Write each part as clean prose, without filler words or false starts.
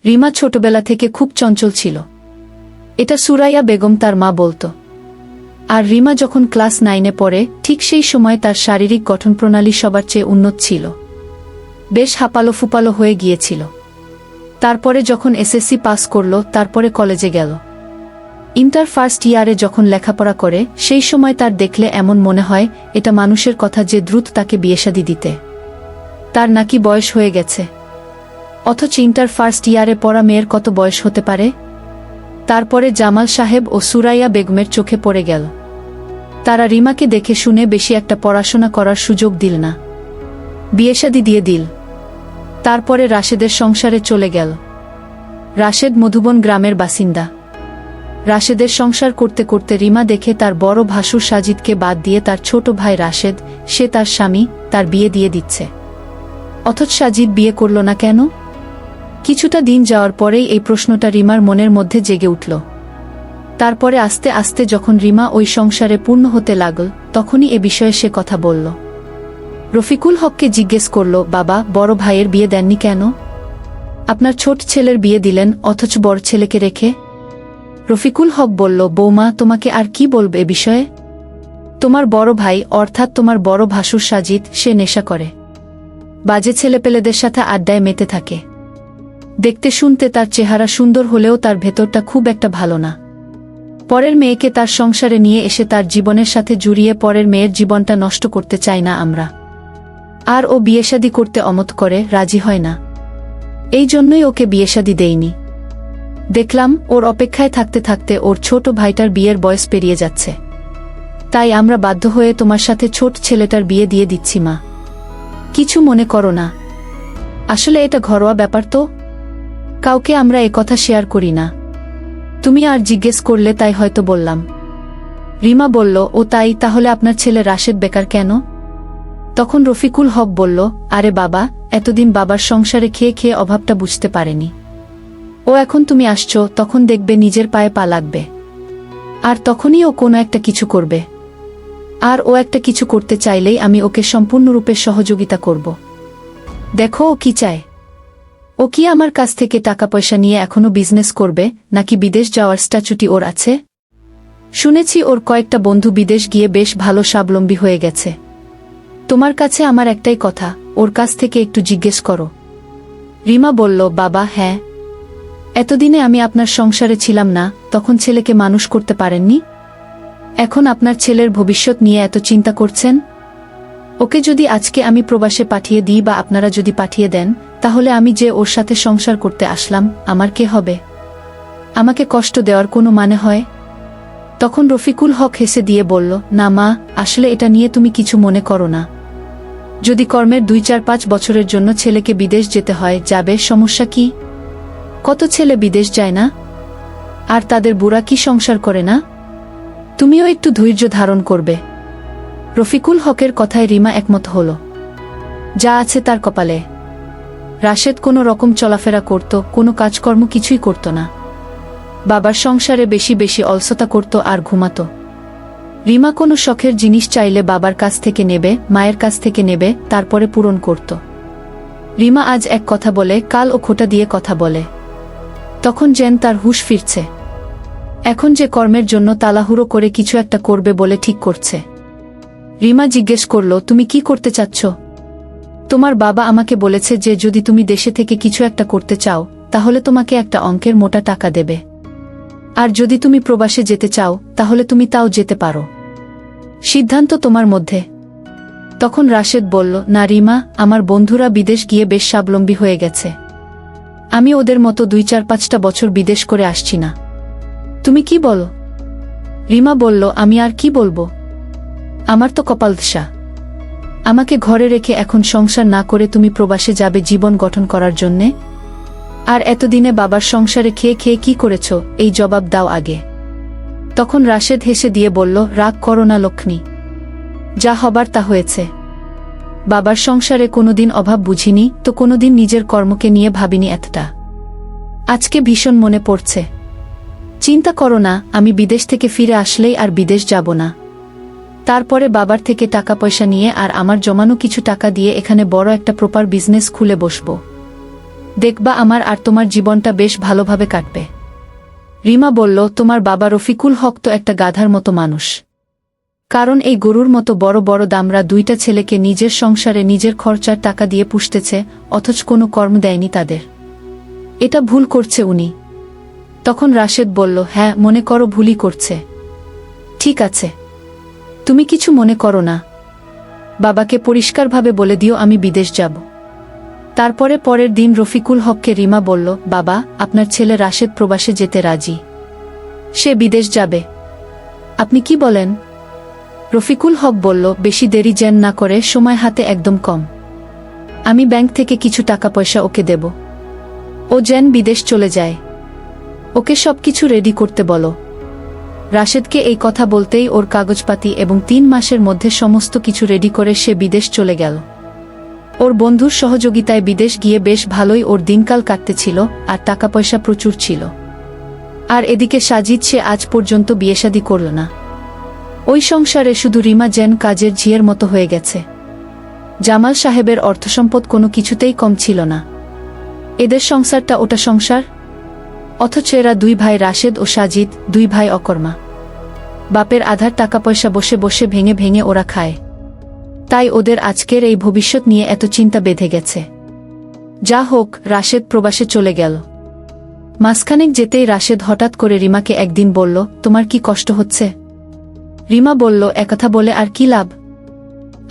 রিমা ছোটবেলা থেকে খুব চঞ্চল ছিল। এটা সুরাইয়া বেগম তার মা বলত। আর রিমা যখন ক্লাস 9-এ পড়ে ঠিক সেই সময় তার শারীরিক গঠনপ্রণালী সবার চেয়ে উন্নত ছিল। বেশ হাঁপালো ফুপালো হয়ে গিয়েছিল। তারপরে যখন এসএসসি পাস করল তারপরে কলেজে গেল। ইন্টার ফার্স্ট ইয়ারে যখন লেখাপড়া করে সেই সময় তার দেখলে এমন মনে হয় এটা মানুষের কথা যে দ্রুত তাকে বিয়েশাদী দিতে। তার নাকি বয়স হয়ে গেছে। অথচ ইন্টার ফার্স্ট ইয়ারে পড়া মেয়ের কত বয়স হতে পারে? তারপরে জামাল সাহেব ও সুরাইয়া বেগমের চোখে পড়ে গেল। তারা রিমাকে দেখে শুনে বেশি একটা পড়াশোনা করার সুযোগ দিল না, বিয়েশাদী দিয়ে দিল। তারপরে রাশেদের সংসারে চলে গেল। রাশেদ মধুবন গ্রামের বাসিন্দা। রাশেদের সংসার করতে করতে রিমা দেখে তার বড় ভাসুর সাজিদকে বাদ দিয়ে তার ছোট ভাই রাশেদ, সে তার স্বামী, তার বিয়ে দিয়ে দিচ্ছে। অথচ সাজিদ বিয়ে করল না কেন? কিছুটা দিন যাওয়ার পরেই এই প্রশ্নটা রিমার মনের মধ্যে জেগে উঠল। তারপরে আস্তে আস্তে যখন রিমা ওই সংসারে পূর্ণ হতে লাগল তখনই এ বিষয়ে সে কথা বলল। রফিকুল হককে জিজ্ঞেস করল, বাবা, বড় ভাইয়ের বিয়ে দেননি কেন? আপনার ছোট ছেলের বিয়ে দিলেন অথচ বড় ছেলেকে রেখে? রফিকুল হক বলল, বৌমা, তোমাকে আর কি বলব এ বিষয়ে? তোমার বড় ভাই অর্থাৎ তোমার বড় ভাসুর সাজিদ, সে নেশা করে, বাজে ছেলেপেলেদের সাথে আড্ডায় মেতে থাকে। দেখতে শুনতে তার চেহারা সুন্দর হলেও তার ভেতরটা খুব একটা ভালো না। পরের মেয়েকে তার সংসারে নিয়ে এসে তার জীবনের সাথে জুড়িয়ে পরের মেয়ের জীবনটা নষ্ট করতে চায় না আমরা। আর ও বিয়েশাদী করতে অমত করে, রাজি হয় না। এই জন্যই ওকে বিয়েশাদী দেইনি। দেখলাম ওর অপেক্ষায় থাকতে থাকতে ওর ছোট ভাইটার বিয়ের বয়স পেরিয়ে যাচ্ছে। তাই আমরা বাধ্য হয়ে তোমার সাথে ছোট ছেলেটার বিয়ে দিয়ে দিচ্ছি। মা, কিছু মনে করো না। আসলে এটা ঘরোয়া ব্যাপার তো, কাউকে আমরা কথা শেয়ার করি না। তুমি আর জিজ্ঞেস করলে তাই হয়তো বললাম। রিমা বলল, ও তাই, তাহলে আপনার ছেলে রাশেদ বেকার কেন? তখন রফিকুল হক বলল, আরে বাবা, এতদিন বাবার সংসারে খেয়ে খেয়ে অভাবটা বুঝতে পারেনি। ও এখন তুমি আসছো, তখন দেখবে নিজের পায়ে পা লাগবে। আর তখনই ও কোনো একটা কিছু করবে। আর ও একটা কিছু করতে চাইলেই আমি ওকে সম্পূর্ণরূপে সহযোগিতা করব। দেখো ও কি চায়। ও কি আমার কাছ থেকে টাকা পয়সা নিয়ে এখনো বিজনেস করবে, নাকি বিদেশ যাওয়ার স্ট্যাচুটি ওর আছে? শুনেছি ওর কয়েকটা বন্ধু বিদেশ গিয়ে বেশ ভালো স্বাবলম্বী হয়ে গেছে। তোমার কাছে আমার একটাই কথা, ওর কাছ থেকে একটু জিজ্ঞেস করো। রিমা বলল, বাবা, হ্যাঁ, এতদিনে আমি আপনার সংসারে ছিলাম না, তখন ছেলেকে মানুষ করতে পারেননি। এখন আপনার ছেলের ভবিষ্যৎ নিয়ে এত চিন্তা করছেন। ওকে যদি আজকে আমি প্রবাসে পাঠিয়ে দিই বা আপনারা যদি পাঠিয়ে দেন, তাহলে আমি যে ওর সাথে সংসার করতে আসলাম, আমার কে হবে? আমাকে কষ্ট দেওয়ার কোনো মানে হয়? তখন রফিকুল হক হেসে দিয়ে বলল, না মা, আসলে এটা নিয়ে তুমি কিছু মনে করো না। যদি কর্মের 2-4-5 বছরের জন্য ছেলেকে বিদেশ যেতে হয়, যাবে, সমস্যা কি? কত ছেলে বিদেশ যায় না? আর তাদের বুড়া কি সংসার করে না? তুমিও একটু ধৈর্য ধারণ করবে। রফিকুল হকের কথায় রিমা একমত হল। যা আছে তার কপালে। রাশেদ কোনো রকম চলাফেরা করত, কোনো কাজকর্ম কিছুই করত না। বাবার সংসারে বেশি বেশি অলসতা করত আর ঘুমাত। রিমা কোনো শখের জিনিস চাইলে বাবার কাছ থেকে নেবে, মায়ের কাছ থেকে নেবে, তারপরে পূরণ করত। রিমা আজ এক কথা বলে, কাল ও খোটা দিয়ে কথা বলে। তখন যেন তার হুঁশ ফিরছে। এখন যে কর্মের জন্য তাড়াহুড়ো করে কিছু একটা করবে বলে ঠিক করছে। রিমা জিজ্ঞেস করল, তুমি কি করতে চাচ্ছ? তোমার বাবা আমাকে বলেছে যে যদি তুমি দেশে থেকে কিছু একটা করতে চাও, তাহলে তোমাকে একটা অঙ্কের মোটা টাকা দেবে। আর যদি তুমি প্রবাসে যেতে চাও, তাহলে তুমি তাও যেতে পারো। সিদ্ধান্ত তোমার মধ্যে। তখন রাশেদ বলল, না রিমা, আমার বন্ধুরা বিদেশ গিয়ে বেশ স্বাবলম্বী হয়ে গেছে। আমি ওদের মতো 2-4-5টা বছর বিদেশ করে আসছি না। তুমি কি বলো? রিমা বলল, আমি আর কি বলবো? আমার তো কপালদশা। আমাকে ঘরে রেখে এখন সংসার না করে তুমি প্রবাসে যাবে জীবন গঠন করার জন্যে? আর এতদিনে বাবার সংসারে খেয়ে খেয়ে কি করেছ, এই জবাব দাও আগে। তখন রাশেদ হেসে দিয়ে বলল, রাগ করো না লক্ষ্মী, যা হবার তা হয়েছে। বাবার সংসারে কোনোদিন অভাব বুঝিনি তো কোনোদিন নিজের কর্মকে নিয়ে ভাবিনি এতটা। আজকে ভীষণ মনে পড়ছে। চিন্তা করো না, আমি বিদেশ থেকে ফিরে আসলেই আর বিদেশ যাব না। তারপরে বাবার থেকে টাকা পয়সা নিয়ে আর আমার জমানো কিছু টাকা দিয়ে এখানে বড় একটা প্রপার বিজনেস খুলে বসব। দেখবা আমার আর তোমার জীবনটা বেশ ভালোভাবে কাটবে। রিমা বলল, তোমার বাবা রফিকুল হক তো একটা গাধার মতো মানুষ। কারণ এই গরুর মতো বড় বড় দামরা দুইটা ছেলেকে নিজের সংসারে নিজের খরচার টাকা দিয়ে পুষতেছে, অথচ কোনো কর্ম দেয়নি তাদের। এটা ভুল করছে উনি। তখন রাশেদ বলল, হ্যাঁ, মনে করো ভুলই করছে। ঠিক আছে, তুমি কিছু মনে করো না। বাবাকে পরিষ্কারভাবে বলে দিও আমি বিদেশ যাব। তারপরে পরের দিন রফিকুল হককে রিমা বলল, বাবা, আপনার ছেলে রাশেদ প্রবাসে যেতে রাজি। সে বিদেশ যাবে। আপনি কি বলেন? রফিকুল হক বলল, বেশি দেরি যেন না করে, সময় হাতে একদম কম। আমি ব্যাংক থেকে কিছু টাকা পয়সা ওকে দেব। ও যেন বিদেশ চলে যায়। ওকে সবকিছু রেডি করতে বলো। রাশেদকে এই কথা বলতেই ওর কাগজপাতি এবং 3 মাসের মধ্যে সমস্ত কিছু রেডি করে সে বিদেশ চলে গেল। ওর বন্ধুর সহযোগিতায় বিদেশ গিয়ে বেশ ভালোই ওর দিনকাল কাটতেছিল, আর টাকা পয়সা প্রচুর ছিল। আর এদিকে সাজিদ, সে আজ পর্যন্ত বিয়েশাদী করল না। ওই সংসারে শুধু রিমা যেন কাজের ঝিয়ের মতো হয়ে গেছে। জামাল সাহেবের অর্থসম্পদ কোনো কিছুতেই কম ছিল না। এদের সংসারটা ওটা সংসার। অথচ এরা 2 ভাই রাশেদ ও সাজিদ, 2 ভাই অকর্মা। বাপের আধার টাকা পয়সা বসে বসে ভেঙে ভেঙে ওরা খায়। তাই ওদের আজকের এই ভবিষ্যৎ নিয়ে এত চিন্তা বেঁধে গেছে। যা হোক, রাশেদ প্রবাসে চলে গেল। মাসখানেক যেতেই রাশেদ হঠাৎ করে রিমাকে একদিন বলল, তোমার কি কষ্ট হচ্ছে? রিমা বলল, একথা বলে আর কি লাভ?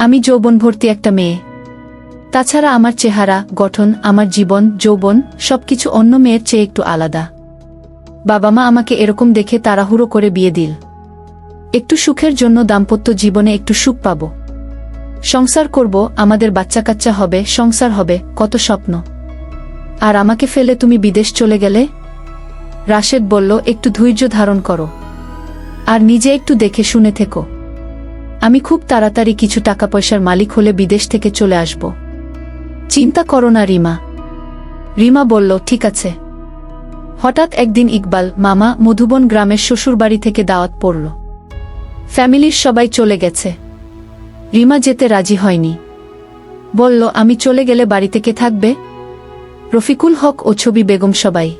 আমি যৌবন ভর্তি একটা মেয়ে। তাছাড়া আমার চেহারা, গঠন, আমার জীবন, যৌবন সবকিছু অন্য মেয়ের চেয়ে একটু আলাদা। বাবা মা আমাকে এরকম দেখে তাড়াহুড়ো করে বিয়ে দিল। একটু সুখের জন্য, দাম্পত্য জীবনে একটু সুখ পাব, সংসার করব, আমাদের বাচ্চা কাচ্চা হবে, সংসার হবে, কত স্বপ্ন। আর আমাকে ফেলে তুমি বিদেশ চলে গেলে? রাশেদ বলল, একটু ধৈর্য ধারণ করো, আর নিজে একটু দেখে শুনে থেকো। আমি খুব তাড়াতাড়ি কিছু টাকা পয়সার মালিক হলে বিদেশ থেকে চলে আসব। চিন্তা করো না রিমা। রিমা বলল, ঠিক আছে। হঠাৎ একদিন ইকবাল মামা মধুবন গ্রামের শ্বশুরবাড়ি থেকে দাওয়াত পড়ল। ফ্যামিলির সবাই চলে গেছে। রিমা যেতে রাজি হয়নি। বলল, আমি চলে গেলে বাড়িতে কে থাকবে? রফিকুল হক ও ছবি বেগম সবাই।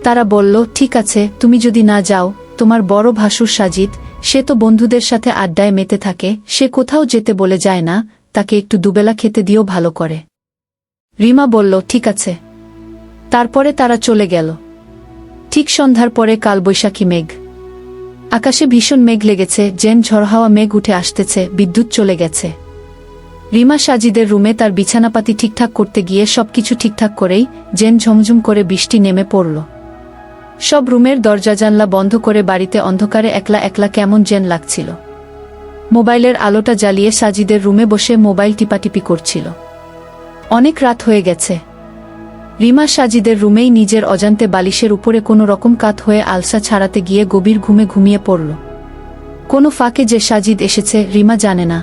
তারা বলল, ঠিক আছে, তুমি যদি না যাও, তোমার বড় ভাসুর সাজিদ, সে তো বন্ধুদের সাথে আড্ডায় মেতে থাকে, সে কোথাও যেতে বলে যায় না, তাকে একটু দুবেলা খেতে দিও ভালো করে। রিমা বলল, ঠিক আছে। তারপরে তারা চলে গেল। ঠিক সন্ধ্যার পরে কালবৈশাখী মেঘ। আকাশে ভীষণ মেঘ লেগেছে, যেন ঝড়হাওয়া মেঘ উঠে আসতেছে, বিদ্যুৎ চলে গেছে। রিমা সাজিদের রুমে তার বিছানাপাতি ঠিকঠাক করতে গিয়ে সবকিছু ঠিকঠাক করেই যেন ঝমঝম করে বৃষ্টি নেমে পড়ল। সব রুমের দরজা জানলা বন্ধ করে বাড়িতে অন্ধকারে একলা একলা কেমন যেন লাগছিল। মোবাইলের আলোটা জ্বালিয়ে সাজিদের রুমে বসে মোবাইল টিপাটিপি করছিল। অনেক রাত হয়ে গেছে। রিমা সাজিদের রুমেই নিজের অজান্তে বালিশের উপরে কোনো রকম কাত হয়ে আলসা ছাড়াতে গিয়ে গভীর ঘুমে ঘুমিয়ে পড়ল। কোনো ফাঁকে যে সাজিদ এসেছে রিমা জানে না।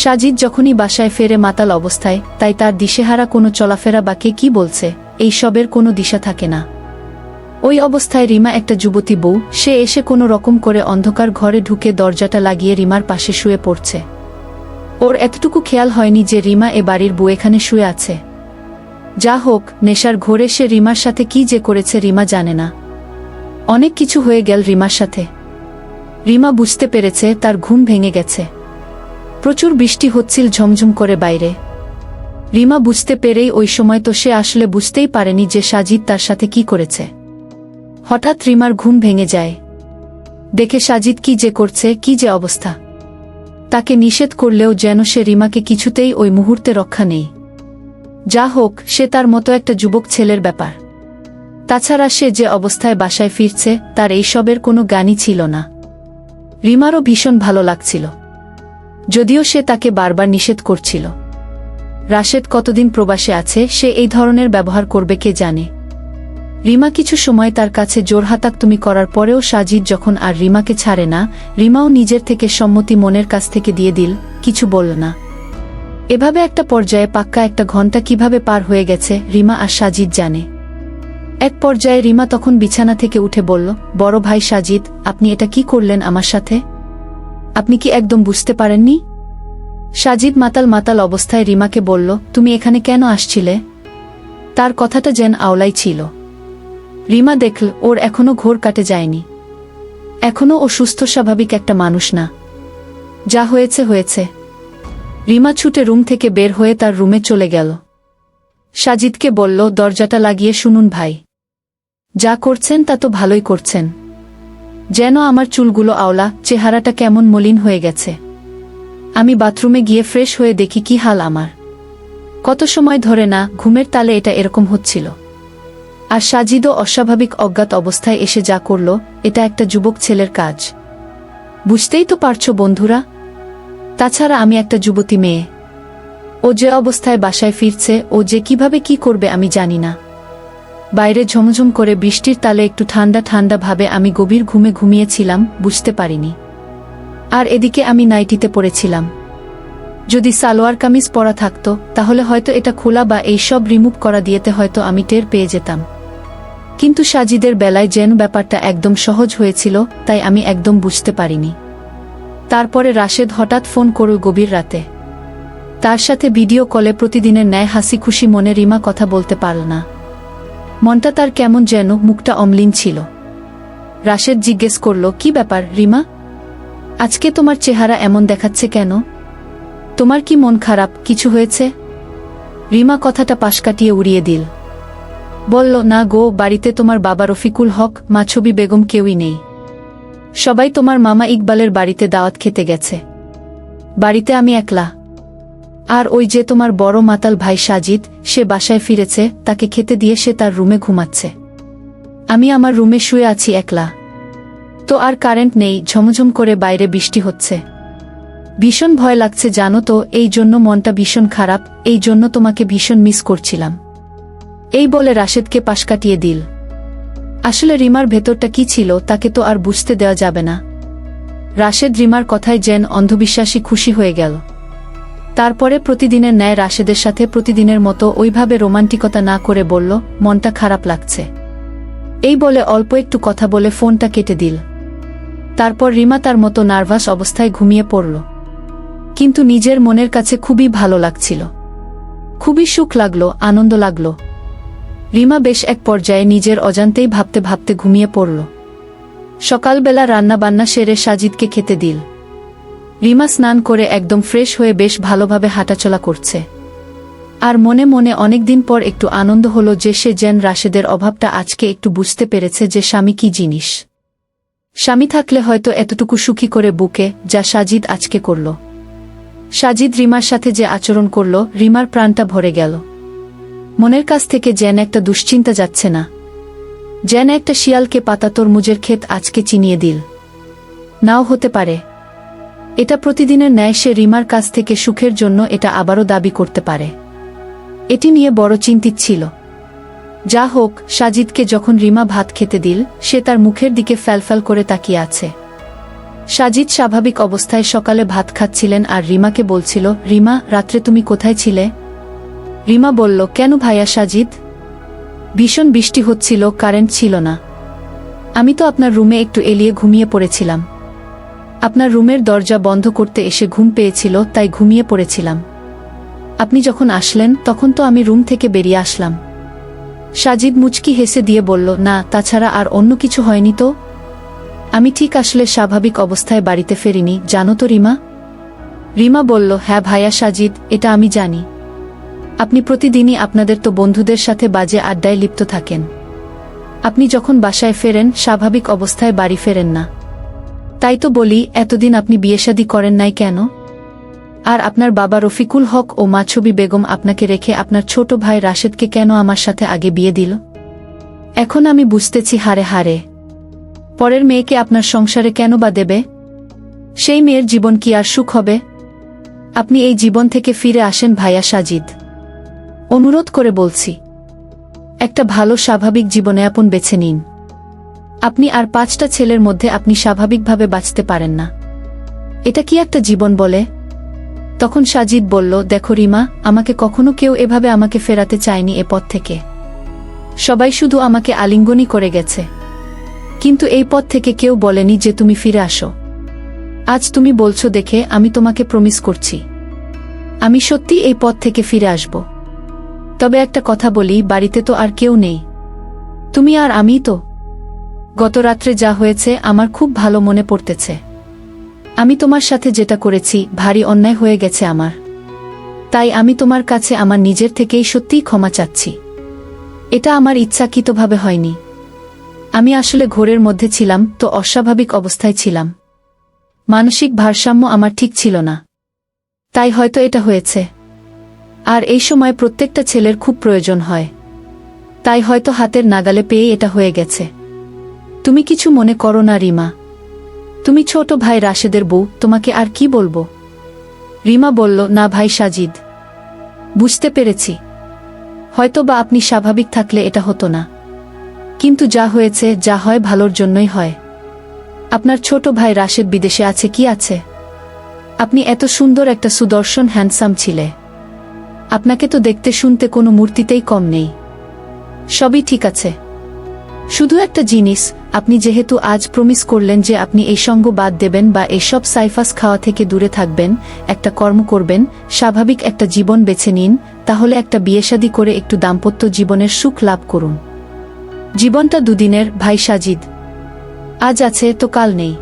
সাজিদ যখনই বাসায় ফেরে মাতাল অবস্থায়, তাই তার দিশেহারা কোনো চলাফেরা বা কে কি বলছে, এই সবের কোনো দিশা থাকে না। ওই অবস্থায় রিমা একটা যুবতী বউ, সে এসে কোনো রকম করে অন্ধকার ঘরে ঢুকে দরজাটা লাগিয়ে রিমার পাশে শুয়ে পড়ছে। ওর এতটুকু খেয়াল হয়নি যে রিমা এ বাড়ির বউ এখানে শুয়ে আছে। যা হোক, নেশার ঘোরে সে রিমার সাথে কি যে করেছে রিমা জানে না। অনেক কিছু হয়ে গেল রিমার সাথে। রিমা বুঝতে পেরেছে তার ঘুম ভেঙে গেছে। প্রচুর বৃষ্টি হচ্ছিল ঝমঝম করে বাইরে। রিমা বুঝতে পেরেই ওই সময় তো সে আসলে বুঝতেই পারেনি যে সাজিদ তার সাথে কি করেছে। হঠাৎ রিমার ঘুম ভেঙে যায়। দেখে সাজিদ কি যে করছে, কি যে অবস্থা। তাকে নিষেধ করলেও যেন সে রিমাকে কিছুতেই ওই মুহূর্তে রক্ষা নেই। যা হোক, সে তার মতো একটা যুবক ছেলের ব্যাপার। তাছাড়া সে যে অবস্থায় বাসায় ফিরছে, তার এইসবের কোনো জ্ঞানই ছিল না। রিমারও ভীষণ ভালো লাগছিল, যদিও সে তাকে বারবার নিষেধ করছিল। রাশেদ কতদিন প্রবাসে আছে, সে এই ধরনের ব্যবহার করবে কে জানে। রিমা কিছু সময় তার কাছে জোরহাতাকতুমি করার পরেও সাজিদ যখন আর রিমাকে ছাড়ে না, রিমাও নিজের থেকে সম্মতি মনের কাছ থেকে দিয়ে দিল, কিছু বলল না। এভাবে একটা পর্যায়ে পাক্কা একটা ঘন্টা কিভাবে পার হয়ে গেছে রিমা আর সাজিদ জানে। এক পর্যায়ে রিমা তখন বিছানা থেকে উঠে বলল, বড় ভাই সাজিদ, আপনি এটা কি করলেন আমার সাথে? আপনি কি একদম বুঝতে পারেননি? সাজিদ মাতাল মাতাল অবস্থায় রিমাকে বলল, তুমি এখানে কেন আসছিলে? তার কথাটা যেন আওলাই ছিল। রিমা দেখল ওর এখনো ঘোর কাটে যায়নি, এখনো ও সুস্থ স্বাভাবিক একটা মানুষ না। যা হয়েছে হয়েছে। রিমা ছুটে রুম থেকে বের হয়ে তার রুমে চলে গেল। সাজিদকে বলল, দরজাটা লাগিয়ে শুনুন ভাই, যা করছেন তা তো ভালোই করছেন। যেন আমার চুলগুলো আওলা, চেহারাটা কেমন মলিন হয়ে গেছে। আমি বাথরুমে গিয়ে ফ্রেশ হয়ে দেখি কি হাল আমার। কত সময় ধরে না ঘুমের তালে এটা এরকম হচ্ছিল। আর সাজিদও অস্বাভাবিক অজ্ঞাত অবস্থায় এসে যা করল, এটা একটা যুবক ছেলের কাজ। বুঝতেই তো পারছো বন্ধুরা। তাছাড়া আমি একটা যুবতী মেয়ে। ও যে অবস্থায় বাসায় ফিরছে, ও যে কিভাবে কি করবে আমি জানি না। বাইরে ঝমঝম করে বৃষ্টির তালে একটু ঠান্ডা ঠান্ডা ভাবে আমি গভীর ঘুমে ঘুমিয়েছিলাম, বুঝতে পারিনি। আর এদিকে আমি নাইটিতে পড়েছিলাম। যদি সালোয়ার কামিজ পরা থাকতো তাহলে হয়তো এটা খোলা বা এই সব রিমুভ করা দিয়েতে হয়তো আমি টের পেয়ে যেতাম। কিন্তু সাজিদের বেলায় যেন ব্যাপারটা একদম সহজ হয়েছিল, তাই আমি একদম বুঝতে পারিনি। তারপরে রাশেদ হঠাৎ ফোন করল গভীর রাতে। তার সাথে ভিডিও কলে প্রতিদিনের ন্যায় হাসি খুশি মনে রিমা কথা বলতে পারল না। মনটা তার কেমন যেন, মুখটা অম্লিন ছিল। রাশেদ জিজ্ঞেস করল, কি ব্যাপার রিমা, আজকে তোমার চেহারা এমন দেখাচ্ছে কেন? তোমার কি মন খারাপ, কিছু হয়েছে? রিমা কথাটা পাশ কাটিয়ে উড়িয়ে দিল। বলল, না গো, বাড়িতে তোমার বাবা রফিকুল হক, মা ছবি বেগম কেউই নেই। সবাই তোমার মামা ইকবালের বাড়িতে দাওয়াত খেতে গেছে। বাড়িতে আমি একলা। আর ওই যে তোমার বড় মাতাল ভাই সাজিদ, সে বাসায় ফিরেছে, তাকে খেতে দিয়ে সে তার রুমে ঘুমাচ্ছে। আমি আমার রুমে শুয়ে আছি একলা। তো আর কারেন্ট নেই, ঝমঝম করে বাইরে বৃষ্টি হচ্ছে। ভীষণ ভয় লাগছে জানো তো, এই জন্য মনটা ভীষণ খারাপ, এই জন্য তোমাকে ভীষণ মিস করছিলাম। এই বলে রাশেদকে পাশ কাটিয়ে দিল। আসলে রিমার ভেতরটা কি ছিল তাকে তো আর বুঝতে দেওয়া যাবে না। রাশেদ রিমার কথায় যেন অন্ধবিশ্বাসী খুশি হয়ে গেল। তারপরে প্রতিদিনের ন্যায় রাশেদের সাথে প্রতিদিনের মতো ওইভাবে রোমান্টিকতা না করে বলল, মনটা খারাপ লাগছে। এই বলে অল্প একটু কথা বলে ফোনটা কেটে দিল। তারপর রিমা তার মতো নার্ভাস অবস্থায় ঘুমিয়ে পড়ল। কিন্তু নিজের মনের কাছে খুবই ভালো লাগছিল, খুবই সুখ লাগলো, আনন্দ লাগলো। রিমা বেশ এক পর্যায়ে নিজের অজান্তেই ভাবতে ভাবতে ঘুমিয়ে পড়ল। সকালবেলা রান্না বান্না সেরে সাজিদকে খেতে দিল। রিমা স্নান করে একদম ফ্রেশ হয়ে বেশ ভালোভাবে হাঁটাচলা করছে। আর মনে মনে অনেকদিন পর একটু আনন্দ হলো যে সে যেন রাশেদের অভাবটা আজকে একটু বুঝতে পেরেছে যে স্বামী কি জিনিস। স্বামী থাকলে হয়তো এতটুকু সুখী করে বুকে, যা সাজিদ আজকে করল। সাজিদ রিমার সাথে যে আচরণ করল, রিমার প্রাণটা ভরে গেল। মনের কাছ থেকে যেন একটা দুশ্চিন্তা যাচ্ছে না। যেন একটা শিয়ালকে পাতা তরমুজের ক্ষেত আজকে চিনিয়ে দিল। নাও হতে পারে এটা প্রতিদিনের ন্যায় সে রিমার কাছ থেকে সুখের জন্য এটা আবারও দাবি করতে পারে। এটি নিয়ে বড় চিন্তিত ছিল। যা হোক, সাজিদকে যখন রিমা ভাত খেতে দিল, সে তার মুখের দিকে ফ্যালফ্যাল করে তাকিয়ে আছে। সাজিদ স্বাভাবিক অবস্থায় সকালে ভাত খাচ্ছিলেন আর রিমাকে বলছিল, রিমা, রাত্রে তুমি কোথায় ছিলে? রিমা বলল, কেন ভাইয়া সাজিদ? ভীষণ বৃষ্টি হচ্ছিল, কারেন্ট ছিল না। আমি তো আপনার রুমে একটু এলিয়ে ঘুমিয়ে পড়েছিলাম। আপনার রুমের দরজা বন্ধ করতে এসে ঘুম পেয়েছিল, তাই ঘুমিয়ে পড়েছিলাম। আপনি যখন আসলেন তখন তো আমি রুম থেকে বেরিয়ে আসলাম। সাজিদ মুচকি হেসে দিয়ে বলল, না, তাছাড়া আর অন্য কিছু হয়নি তো। আমি ঠিক আসলে স্বাভাবিক অবস্থায় বাড়িতে ফেরিনি, জানো তো রিমা। রিমা বলল, হ্যাঁ ভাইয়া সাজিদ, এটা আমি জানি। আপনি প্রতিদিনই আপনাদের তো বন্ধুদের সাথে বাজে আড্ডায় লিপ্ত থাকেন। আপনি যখন বাসায় ফেরেন স্বাভাবিক অবস্থায় বাড়ি ফেরেন না। তাই তো বলি, এতদিন আপনি বিয়েশাদী করেন নাই কেন? আর আপনার বাবা রফিকুল হক ও মা ছবি বেগম আপনাকে রেখে আপনার ছোট ভাই রাশেদকে কেন আমার সাথে আগে বিয়ে দিল? এখন আমি বুঝতেছি হারে হারে। পরের মেয়েকে আপনার সংসারে কেন বা দেবে? সেই মেয়ের জীবন কি আর সুখ হবে? আপনি এই জীবন থেকে ফিরে আসেন ভাইয়া সাজিদ। অনুরোধ করে বলছি, একটা ভালো স্বাভাবিক জীবনযাপন বেছে নিন। আপনি আর 5টা ছেলের মধ্যে আপনি স্বাভাবিকভাবে বাঁচতে পারেন না। এটা কি একটা জীবন বলে? তখন সাজিদ বলল, দেখো রিমা, আমাকে কখনো কেউ এভাবে আমাকে ফেরাতে চায়নি এ পথ থেকে। সবাই শুধু আমাকে আলিঙ্গনই করে গেছে, কিন্তু এই পথ থেকে কেউ বলেনি যে তুমি ফিরে আসো। আজ তুমি বলছো দেখে আমি তোমাকে প্রমিস করছি, আমি সত্যি এই পথ থেকে ফিরে আসব। তবে একটা কথা বলি, বাড়িতে তো আর কেউ নেই, তুমি আর আমিই তো। গত রাত্রে যা হয়েছে আমার খুব ভালো মনে পড়তেছে। আমি তোমার সাথে যেটা করেছি ভারী অন্যায় হয়ে গেছে আমার। তাই আমি তোমার কাছে আমার নিজের থেকেই সত্যিই ক্ষমা চাচ্ছি। এটা আমার ইচ্ছাকৃতভাবে হয়নি। আমি আসলে ঘোরের মধ্যে ছিলাম তো, অস্বাভাবিক অবস্থায় ছিলাম। মানসিক ভারসাম্য আমার ঠিক ছিল না, তাই হয়তো এটা হয়েছে। আর এই সময় প্রত্যেকটা ছেলের খুব প্রয়োজন হয়, তাই হয়তো হাতের নাগালে পেয়ে এটা হয়ে গেছে। তুমি কিছু মনে করো না রিমা, তুমি ছোট ভাই রাশেদের বউ, তোমাকে আর কি বলবো। রিমা বলল, না ভাই সাজিদ, বুঝতে পেরেছি। হয়তো বা আপনি স্বাভাবিক থাকলে এটা হতো না, কিন্তু যা হয়েছে, যা হয় ভালোর জন্যই হয়। আপনার ছোট ভাই রাশেদ বিদেশে আছে কি আছে? আপনি এত সুন্দর একটা সুদর্শন হ্যান্ডসাম ছিলে, আপনাকে তো দেখতে শুনতে কোনো মূর্তিতেই কম নেই। সবই ঠিক আছে, শুধু একটা জিনিস, আপনি যেহেতু আজ প্রমিস করলেন যে আপনি এই সঙ্গ বাদ দেবেন বা এসব সাইফাস খাওয়া থেকে দূরে থাকবেন, একটা কর্ম করবেন, স্বাভাবিক একটা জীবন বেছে নিন, তাহলে একটা বিয়েশাদী করে একটু দাম্পত্য জীবনের সুখ লাভ করুন। জীবনটা দুদিনের ভাই সাজিদ, আজ আছে তো কাল নেই।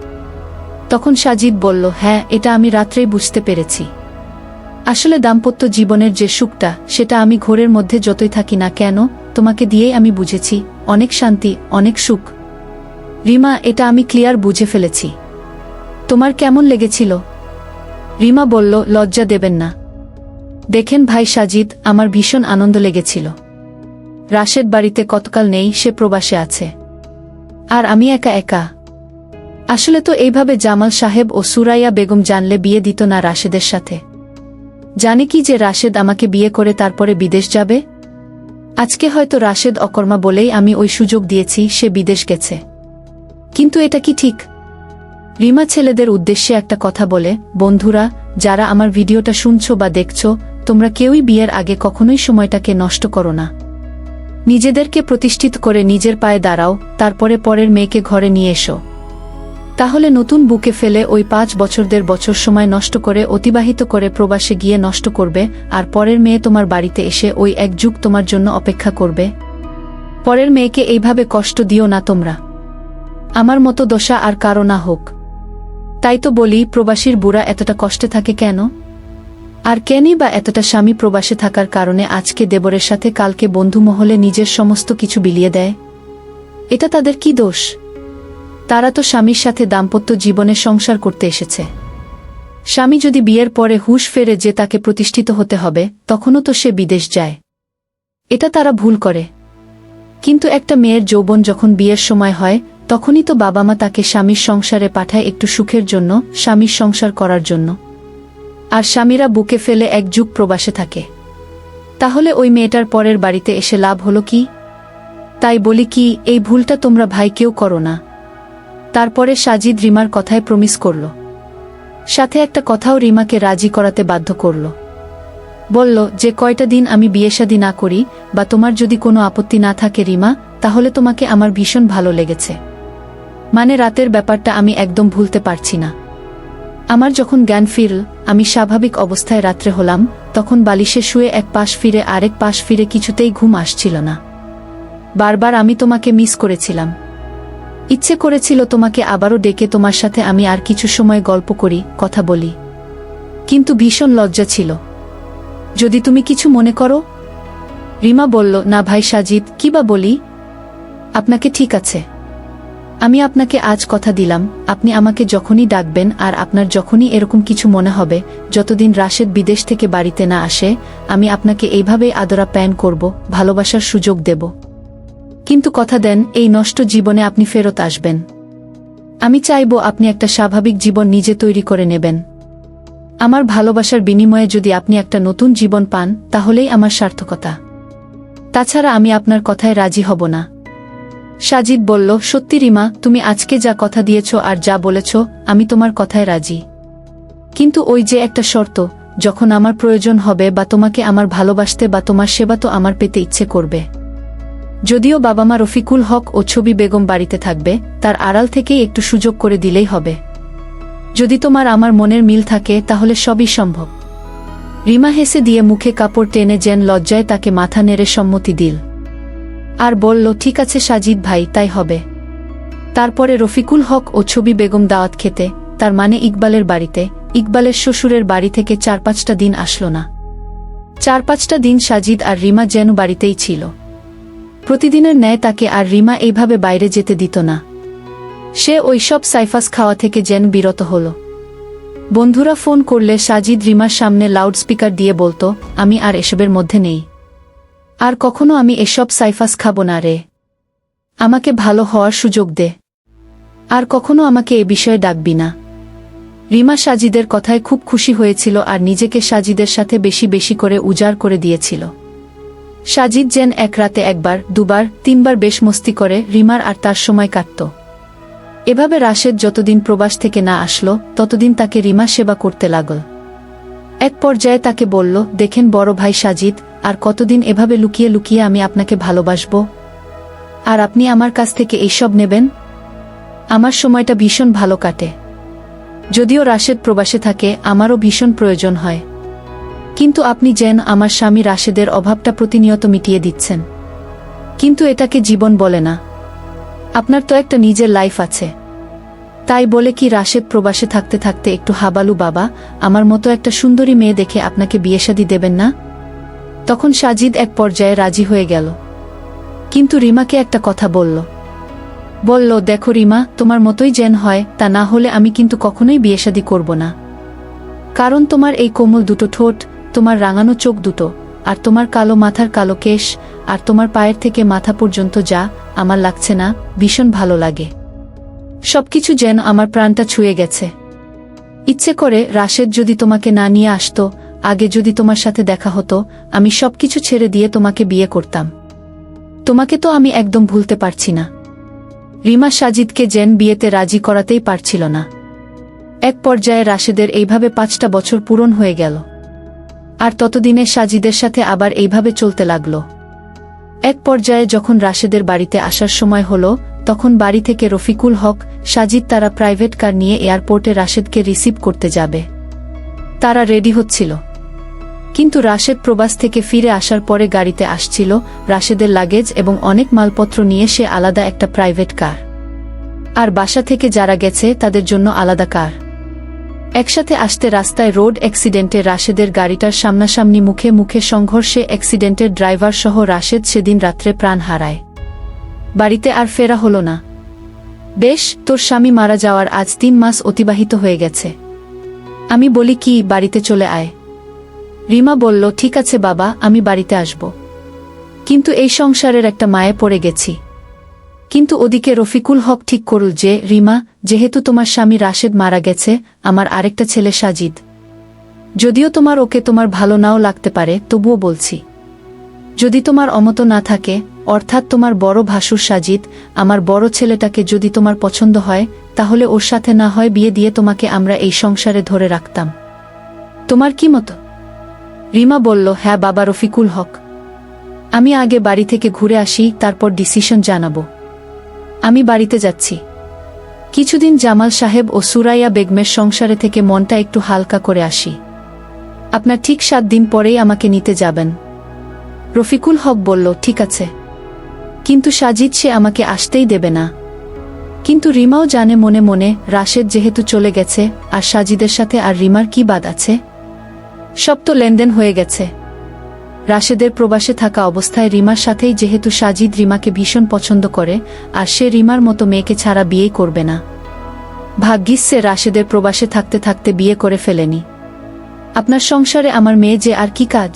তখন সাজিদ বলল, হ্যাঁ, এটা আমি রাত্রেই বুঝতে পেরেছি। আসলে দাম্পত্য জীবনের যে সুখটা, সেটা আমি ঘোরের মধ্যে যতই থাকি না কেন, তোমাকে দিয়েই আমি বুঝেছি। অনেক শান্তি, অনেক সুখ। রিমা, এটা আমি ক্লিয়ার বুঝে ফেলেছি। তোমার কেমন লেগেছিল? রিমা বলল, লজ্জা দেবেন না। দেখেন ভাই সাজিদ, আমার ভীষণ আনন্দ লেগেছিল। রাশেদ বাড়িতে কতকাল নেই, সে প্রবাসে আছে, আর আমি একা একা। আসলে তো এইভাবে জামাল সাহেব ও সুরাইয়া বেগম জানলে বিয়ে দিত না রাশেদের সাথে। জানে কি যে রাশেদ আমাকে বিয়ে করে তারপরে বিদেশ যাবে? আজকে হয়তো রাশেদ অকর্মা বলেই আমি ওই সুযোগ দিয়েছি, সে বিদেশ গেছে। কিন্তু এটা কি ঠিক? রিমা ছেলেদের উদ্দেশ্যে একটা কথা বলে, বন্ধুরা, যারা আমার ভিডিওটা শুনছো বা দেখছো, তোমরা কেউই বিয়ের আগে কখনোই সময়টাকে নষ্ট করো না। নিজেদেরকে প্রতিষ্ঠিত করে নিজের পায়ে দাঁড়াও, তারপরে পরের মেয়েকে ঘরে নিয়ে এসো। তাহলে নতুন বুকে ফেলে ওই 5 বছরদের বছর সময় নষ্ট করে অতিবাহিত করে প্রবাসে গিয়ে নষ্ট করবে, আর পরের মেয়ে তোমার বাড়িতে এসে ওই এক যুগ তোমার জন্য অপেক্ষা করবে। পরের মেয়েকে এইভাবে কষ্ট দিও না তোমরা। আমার মতো দশা আর কারো না হোক। তাই তো বলি, প্রবাসীর বুড়া এতটা কষ্টে থাকে কেন? আর কেনই বা এতটা স্বামী প্রবাসে থাকার কারণে আজকে দেবরের সাথে কালকে বন্ধু মহলে নিজের সমস্ত কিছু বিলিয়ে দেয়? এটা তাদের কি দোষ? তারা তো স্বামীর সাথে দাম্পত্য জীবনে সংসার করতে এসেছে। স্বামী যদি বিয়ের পরে হুঁশ ফেরে যে তাকে প্রতিষ্ঠিত হতে হবে, তখনও তো সে বিদেশ যায়। এটা তারা ভুল করে। কিন্তু একটা মেয়ের যৌবন যখন বিয়ের সময় হয়, তখনই তো বাবা মা তাকে স্বামীর সংসারে পাঠায় একটু সুখের জন্য, স্বামীর সংসার করার জন্য। আর স্বামীরা বুকে ফেলে এক যুগ প্রবাসে থাকে। তাহলে ওই মেয়েটার পরের বাড়িতে এসে লাভ হলো কি? তাই বলি কি, এই ভুলটা তোমরা ভাই কেউ করো না। তারপরে সাজিদ রিমার কথায় প্রমিস করল, সাথে একটা কথাও রিমাকে রাজি করাতে বাধ্য করল। বলল, যে কয়টা দিন আমি বিয়েশাদী না করি বা তোমার যদি কোনো আপত্তি না থাকে রিমা, তাহলে তোমাকে আমার ভীষণ ভালো লেগেছে। মানে রাতের ব্যাপারটা আমি একদম ভুলতে পারছি না। আমার যখন জ্ঞান ফিরল, আমি স্বাভাবিক অবস্থায় রাত্রে হলাম, তখন বালিশে শুয়ে এক পাশ ফিরে আরেক পাশ ফিরে কিছুতেই ঘুম আসছিল না। বারবার আমি তোমাকে মিস করেছিলাম। ইচ্ছে করেছিল তোমাকে আবারও ডেকে তোমার সাথে আমি আর কিছু সময় গল্প করি, কথা বলি। কিন্তু ভীষণ লজ্জা ছিল। যদি তুমি কিছু মনে করো? রিমা বলল, না ভাই সাজিদ, কি বা বলি? আপনাকে ঠিক আছে। আমি আপনাকে আজ কথা দিলাম, আপনি আমাকে যখনই ডাকবেন আর আপনার যখনই এরকম কিছু মনে হবে, যতদিন রাশেদ বিদেশ থেকে বাড়িতে না আসে, আমি আপনাকে এইভাবেই আদরা প্যান করব, ভালোবাসার সুযোগ দেব। কিন্তু কথা দেন, এই নষ্ট জীবনে আপনি ফেরত আসবেন। আমি চাইব আপনি একটা স্বাভাবিক জীবন নিজে তৈরি করে নেবেন। আমার ভালোবাসার বিনিময়ে যদি আপনি একটা নতুন জীবন পান, তাহলেই আমার সার্থকতা। তাছাড়া আমি আপনার কথায় রাজি হব না। সাজিদ বলল, সত্যি রিমা, তুমি আজকে যা কথা দিয়েছ আর যা বলেছ, আমি তোমার কথায় রাজি। কিন্তু ওই যে একটা শর্ত, যখন আমার প্রয়োজন হবে বা তোমাকে আমার ভালোবাসতে বা তোমার সেবা তো আমার পেতে ইচ্ছে করবে। যদিও বাবা মা রফিকুল হক ও ছবি বেগম বাড়িতে থাকবে, তার আড়াল থেকেই একটু সুযোগ করে দিলেই হবে। যদি তোমার আমার মনের মিল থাকে, তাহলে সবই সম্ভব। রিমা হেসে দিয়ে মুখে কাপড় টেনে যেন লজ্জায় তাকে মাথা নেড়ে সম্মতি দিল আর বলল, ঠিক আছে সাজিদ ভাই, তাই হবে। তারপরে রফিকুল হক ও ছবি বেগম দাওয়াত খেতে, তার মানে ইকবালের বাড়িতে, ইকবালের শ্বশুরের বাড়ি থেকে 4-5টা দিন আসলো না। 4-5টা দিন সাজিদ আর রিমা যেন বাড়িতেই ছিল। প্রতিদিনের ন্যায় তাকে আর রিমা এইভাবে বাইরে যেতে দিত না। সে ওই সব সাইফাস খাওয়া থেকে যেন বিরত হল। বন্ধুরা ফোন করলে সাজিদ রিমার সামনে লাউডস্পিকার দিয়ে বলতো, আমি আর এসবের মধ্যে নেই। আর কখনো আমি এসব সাইফাস খাবো না রে। আমাকে ভালো হওয়ার সুযোগ দে। আর কখনো আমাকে এ বিষয়ে ডাকবি না। রিমা সাজিদের কথায় খুব খুশি হয়েছিল আর নিজেকে সাজিদের সাথে বেশি বেশি করে উজাড় করে দিয়েছিল। সাজিদ যেন এক রাতে 1বার, 2বার, 3বার বেশ মস্তি করে রিমার আর তার সময় কাটত। এভাবে রাশেদ যতদিন প্রবাস থেকে না আসলো ততদিন তাকে রিমা সেবা করতে লাগল। এক পর্যায়ে তাকে বলল, দেখেন বড় ভাই সাজিদ, আর কতদিন এভাবে লুকিয়ে লুকিয়ে আমি আপনাকে ভালোবাসবো? আর আপনি আমার কাছ থেকে এইসব নেবেন? আমার সময়টা ভীষণ ভালো কাটে। যদিও রাশেদ প্রবাসে থাকে, আমারও ভীষণ প্রয়োজন হয়। কিন্তু আপনি যেন আমার স্বামী রাশেদের অভাবটা প্রতিনিয়ত মিটিয়ে দিচ্ছেন। কিন্তু এটাকে জীবন বলে না। আপনার তো একটা নিজের লাইফ আছে। তাই বলে কি রাশেদ প্রবাসে থাকতে থাকতে একটু হাবালু বাবা, আমার মতো একটা সুন্দরী মেয়ে দেখে আপনাকে বিয়েশাদী দেবেন না? তখন সাজিদ এক পর্যায়ে রাজি হয়ে গেল। কিন্তু রিমাকে একটা কথা বলল, দেখো রিমা, তোমার মতোই যেন হয়, তা না হলে আমি কিন্তু কখনোই বিয়েশাদী করব না। কারণ তোমার এই কোমল দুটো ঠোঁট, তোমার রাঙানো চোখ দুটো, আর তোমার কালো মাথার কালো কেশ, আর তোমার পায়ের থেকে মাথা পর্যন্ত যা আমার লাগছে না, ভীষণ ভালো লাগে। সবকিছু যেন আমার প্রাণটা ছুঁয়ে গেছে। ইচ্ছে করে রাশেদ যদি তোমাকে না নিয়ে আসতো, আগে যদি তোমার সাথে দেখা হতো, আমি সবকিছু ছেড়ে দিয়ে তোমাকে বিয়ে করতাম। তোমাকে তো আমি একদম ভুলতে পারছি না। রিমা সাজিদকে যেন বিয়েতে রাজি করাতেই পারছিল না। এক পর্যায়ে রাশেদের এইভাবে 5টা বছর পূরণ হয়ে গেল। আর ততদিনে সাজিদের সাথে আবার এইভাবে চলতে লাগল। এক পর্যায়ে যখন রাশেদের বাড়িতে আসার সময় হলো, তখন বাড়ি থেকে রফিকুল হক, সাজিদ তারা প্রাইভেট কার নিয়ে এয়ারপোর্টে রাশেদকে রিসিভ করতে যাবে। তারা রেডি হচ্ছিল। কিন্তু রাশেদ প্রবাস থেকে ফিরে আসার পরে গাড়িতে আসছিল রাশেদের লাগেজ এবং অনেক মালপত্র নিয়ে, সে আলাদা একটা প্রাইভেট কার। আর বাসা থেকে যারা গেছে তাদের জন্য আলাদা কার। একসাথে আসতে রাস্তায় রোড অ্যাক্সিডেন্টে রাশেদের গাড়িটার সামনাসামনি মুখে মুখে সংঘর্ষে অ্যাক্সিডেন্টের ড্রাইভার সহ রাশেদ সেদিন রাত্রে প্রাণ হারায়। বাড়িতে আর ফেরা হলো না। বেশ, তোর স্বামী মারা যাওয়ার আজ 3 মাস অতিবাহিত হয়ে গেছে। আমি বলি কি, বাড়িতে চলে আয়। রিমা বলল, ঠিক আছে বাবা, আমি বাড়িতে আসব। কিন্তু এই সংসারের একটা মায়ে পড়ে গেছি। কিন্তু ওদিকে রফিকুল হক ঠিক করল যে, রিমা, যেহেতু তোমার স্বামী রাশেদ মারা গেছে, আমার আরেকটা ছেলে সাজিদ। যদিও তোমার ওকে তোমার ভালো নাও লাগতে পারে, তবুও বলছি, যদি তোমার অমত না থাকে, অর্থাৎ তোমার বড় ভাসুর সাজিদ, আমার বড় ছেলেটাকে যদি তোমার পছন্দ হয়, তাহলে ওর সাথে না হয় বিয়ে দিয়ে তোমাকে আমরা এই সংসারে ধরে রাখতাম। তোমার কি মত? রিমা বলল, হ্যাঁ বাবা রফিকুল হক, আমি আগে বাড়ি থেকে ঘুরে আসি, তারপর ডিসিশন জানাবো। আমি বাড়িতে যাচ্ছি। কিছুদিন জামাল সাহেব ও সুরাইয়া বেগমের সংসারে থেকে মনটা একটু হালকা করে আসি। আপনার ঠিক 7 দিন পরেই আমাকে নিতে যাবেন। রফিকুল হক বলল, ঠিক আছে। কিন্তু সাজিদ, সে আমাকে আসতেই দেবে না। কিন্তু রিমাও জানে মনে মনে, রাশেদ যেহেতু চলে গেছে, আর সাজিদের সাথে আর রিমার কি বাদ আছে? সব তো লেনদেন হয়ে গেছে। রাশেদের প্রবাসে থাকা অবস্থায় রিমার সাথেই যেহেতু সাজিদ রিমাকে ভীষণ পছন্দ করে, আর সে রিমার মতো মেয়েকে ছাড়া বিয়েই করবে না। ভাগ্যিস সে রাশেদের প্রবাসে থাকতে থাকতে বিয়ে করে ফেলেনি। আপনার সংসারে আমার মেয়ে যে আর কি কাজ?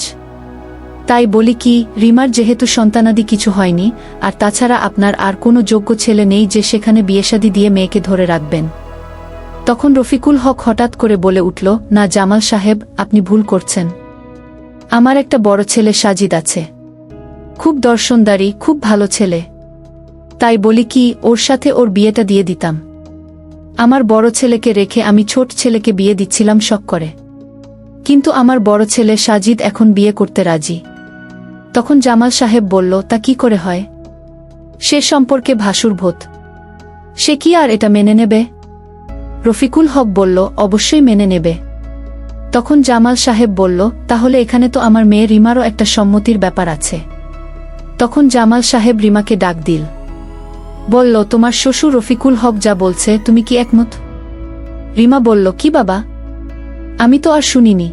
তাই বলি কি, রিমার যেহেতু সন্তানাদি কিছু হয়নি, আর তাছাড়া আপনার আর কোনো যোগ্য ছেলে নেই যে সেখানে বিয়েশাদী দিয়ে মেয়েকে ধরে রাখবেন। তখন রফিকুল হক হঠাৎ করে বলে উঠল, না জামাল সাহেব, আপনি ভুল করছেন। আমার একটা বড় ছেলে সাজিদ আছে, খুব দর্শনদারি, খুব ভালো ছেলে। তাই বলি কি, ওর সাথে ওর বিয়েটা দিয়ে দিতাম। আমার বড় ছেলেকে রেখে আমি ছোট ছেলেকে বিয়ে দিচ্ছিলাম শখ করে। কিন্তু আমার বড় ছেলে সাজিদ এখন বিয়ে করতে রাজি। তখন জামাল সাহেব বলল, তা কি করে হয়? সে সম্পর্কে ভাসুর ভূত, সে কি আর এটা মেনে নেবে? রফিকুল হক বলল, অবশ্যই মেনে নেবে। তখন জামাল সাহেব বলল, তাহলে এখানে তো আমার মেয়ে রিমারও একটা সম্মতির ব্যাপার আছে। তখন জামাল সাহেব রিমাকে ডাক দিল, বলল, তোমার শ্বশুর রফিকুল হক যা বলছে তুমি কি একমত? রিমা বলল, কি বাবা, আমি তো আর শুনিনি,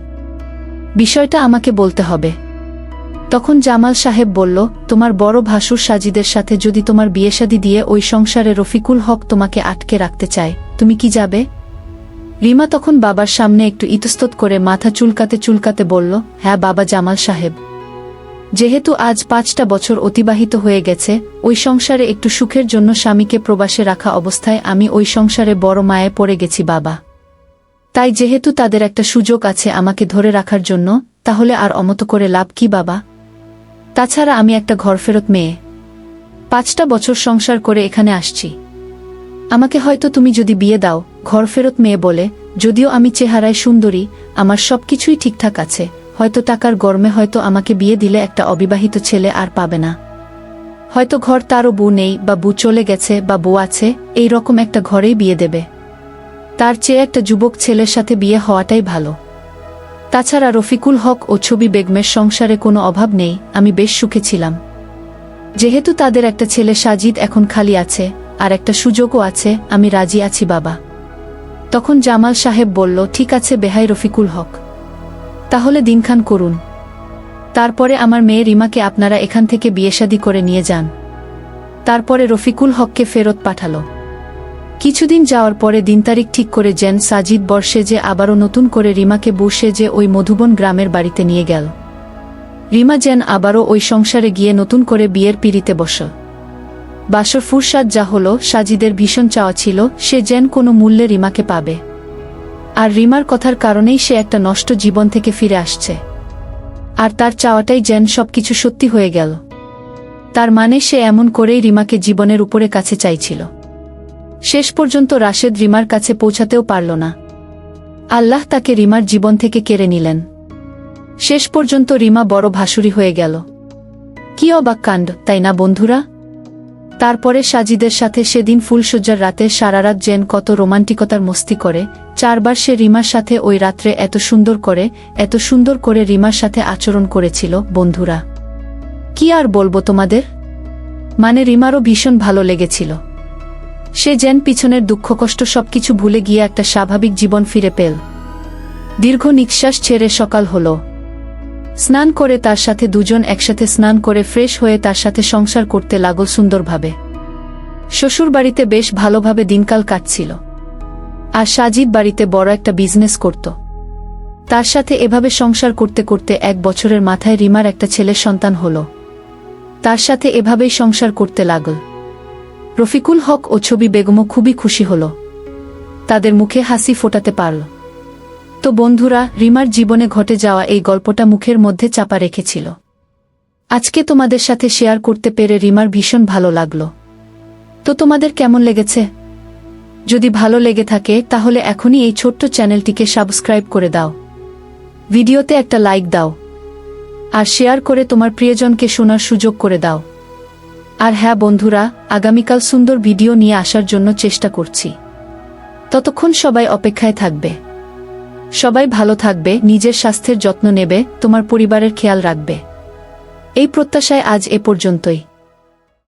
বিষয়টা আমাকে বলতে হবে। তখন জামাল সাহেব বলল, তোমার বড় ভাসুর সাজিদের সাথে যদি তোমার বিয়েশাদী দিয়ে ওই সংসারে রফিকুল হক তোমাকে আটকে রাখতে চায়, তুমি কি যাবে? রিমা তখন বাবার সামনে একটু ইতস্তত করে মাথা চুলকাতে চুলকাতে বলল, হ্যাঁ বাবা জামাল সাহেব, যেহেতু আজ 5টা বছর অতিবাহিত হয়ে গেছে, ওই সংসারে একটু সুখের জন্য স্বামীকে প্রবাসে রাখা অবস্থায় আমি ওই সংসারে বড় মায়ে পড়ে গেছি বাবা। তাই যেহেতু তাদের একটা সুযোগ আছে আমাকে ধরে রাখার জন্য, তাহলে আর অমত করে লাভ কি বাবা? তাছাড়া আমি একটা ঘরফেরত মেয়ে, 5টা বছর সংসার করে এখানে আসছি। আমাকে হয়তো তুমি যদি বিয়ে দাও ঘরফেরত মেয়ে বলে, যদিও আমি চেহারায় সুন্দরী, আমার সবকিছুই ঠিকঠাক আছে, হয়তো টাকার গরমে হয়তো আমাকে বিয়ে দিলে একটা অবিবাহিত ছেলে আর পাবে না, হয়তো ঘর তারও বউ নেই বা বউ চলে গেছে বা বউ আছে, এই রকম একটা ঘরেই বিয়ে দেবে। তার চেয়ে একটা যুবক ছেলের সাথে বিয়ে হওয়াটাই ভালো। তাছাড়া রফিকুল হক ও ছবি বেগমের সংসারে কোনো অভাব নেই, আমি বেশ সুখে ছিলাম। যেহেতু তাদের একটা ছেলে সাজিদ এখন খালি আছে, আর একটা সুযোগও আছে, আমি রাজি আছি বাবা। তখন জামাল সাহেব বলল, ঠিক আছে বেহাই রফিকুল হক, তাহলে দিনখান করুন, তারপরে আমার মেয়ে রিমাকে আপনারা এখান থেকে বিয়েশাদী করে নিয়ে যান। তারপরে রফিকুল হককে ফেরত পাঠালো। কিছুদিন যাওয়ার পরে দিনতারিখ ঠিক করে যেন সাজিদ বর সেজে আবারও নতুন করে রিমাকে বউ সেজে ওই মধুবন গ্রামের বাড়িতে নিয়ে গেল। রিমা যেন আবারও ওই সংসারে গিয়ে নতুন করে বিয়ের পিড়িতে বসল। বাসর ফুরসাদ যা হলো, সাজিদের ভীষণ চাওয়া ছিল সে যেন কোনো মূল্যে রিমাকে পাবে, আর রিমার কথার কারণেই সে একটা নষ্ট জীবন থেকে ফিরে আসছে, আর তার চাওয়াটাই যেন সবকিছু সত্যি হয়ে গেল। তার মানে সে এমন করেই রিমাকে জীবনের উপরে কাছে চাইছিল। শেষ পর্যন্ত রাশেদ রিমার কাছে পৌঁছাতেও পারল না, আল্লাহ তাকে রিমার জীবন থেকে কেড়ে নিলেন। শেষ পর্যন্ত রিমা বড় ভাসুরি হয়ে গেল। কি অবাক কাণ্ড, তাই না বন্ধুরা? তারপরে সাজিদের সাথে সেদিন ফুলসজ্জার রাতে সারারাত যেন কত রোমান্টিকতার মস্তি করে, 4বার সে রিমার সাথে ওই রাত্রে এত সুন্দর করে রিমার সাথে আচরণ করেছিল বন্ধুরা। কি আর বলবো তোমাদের, মানে রিমারও ভীষণ ভালো লেগেছিল। সে যেন পিছনের দুঃখ কষ্ট সবকিছু ভুলে গিয়ে একটা স্বাভাবিক জীবন ফিরে পেল। দীর্ঘ নিঃশ্বাস ছেড়ে সকাল হলো। স্নান করে তার সাথে দুজন একসাথে স্নান করে ফ্রেশ হয়ে তার সাথে সংসার করতে লাগল সুন্দরভাবে। শ্বশুর বাড়িতে বেশ ভালোভাবে দিনকাল কাটছিল, আর সাজিদ বাড়িতে বড় একটা বিজনেস করত। তার সাথে এভাবে সংসার করতে করতে 1 বছরের মাথায় রিমার একটা ছেলের সন্তান হলো। তার সাথে এভাবেই সংসার করতে লাগল। রফিকুল হক ও ছবি বেগমও খুবই খুশি হল, তাদের মুখে হাসি ফোটাতে পারল। তো বন্ধুরা, রিমার জীবনে ঘটে যাওয়া এই গল্পটা মুখের মধ্যে চাপা রেখেছিল। আজকে তোমাদের সাথে শেয়ার করতে পেরে রিমার ভীষণ ভালো লাগলো। তো তোমাদের কেমন লেগেছে? যদি ভালো লেগে থাকে তাহলে এখনই এই ছোট্ট চ্যানেলটিকে সাবস্ক্রাইব করে দাও, ভিডিওতে একটা লাইক দাও, আর শেয়ার করে তোমার প্রিয়জনকে শোনার সুযোগ করে দাও। আর হ্যাঁ বন্ধুরা, আগামীকাল সুন্দর ভিডিও নিয়ে আসার জন্য চেষ্টা করছি। ততক্ষণ সবাই অপেক্ষায় থাকবে। সবাই ভালো থাকবে, নিজের স্বাস্থ্যের যত্ন নেবে, তোমার পরিবারের খেয়াল রাখবে। এই প্রত্যাশায় আজ এ পর্যন্তই।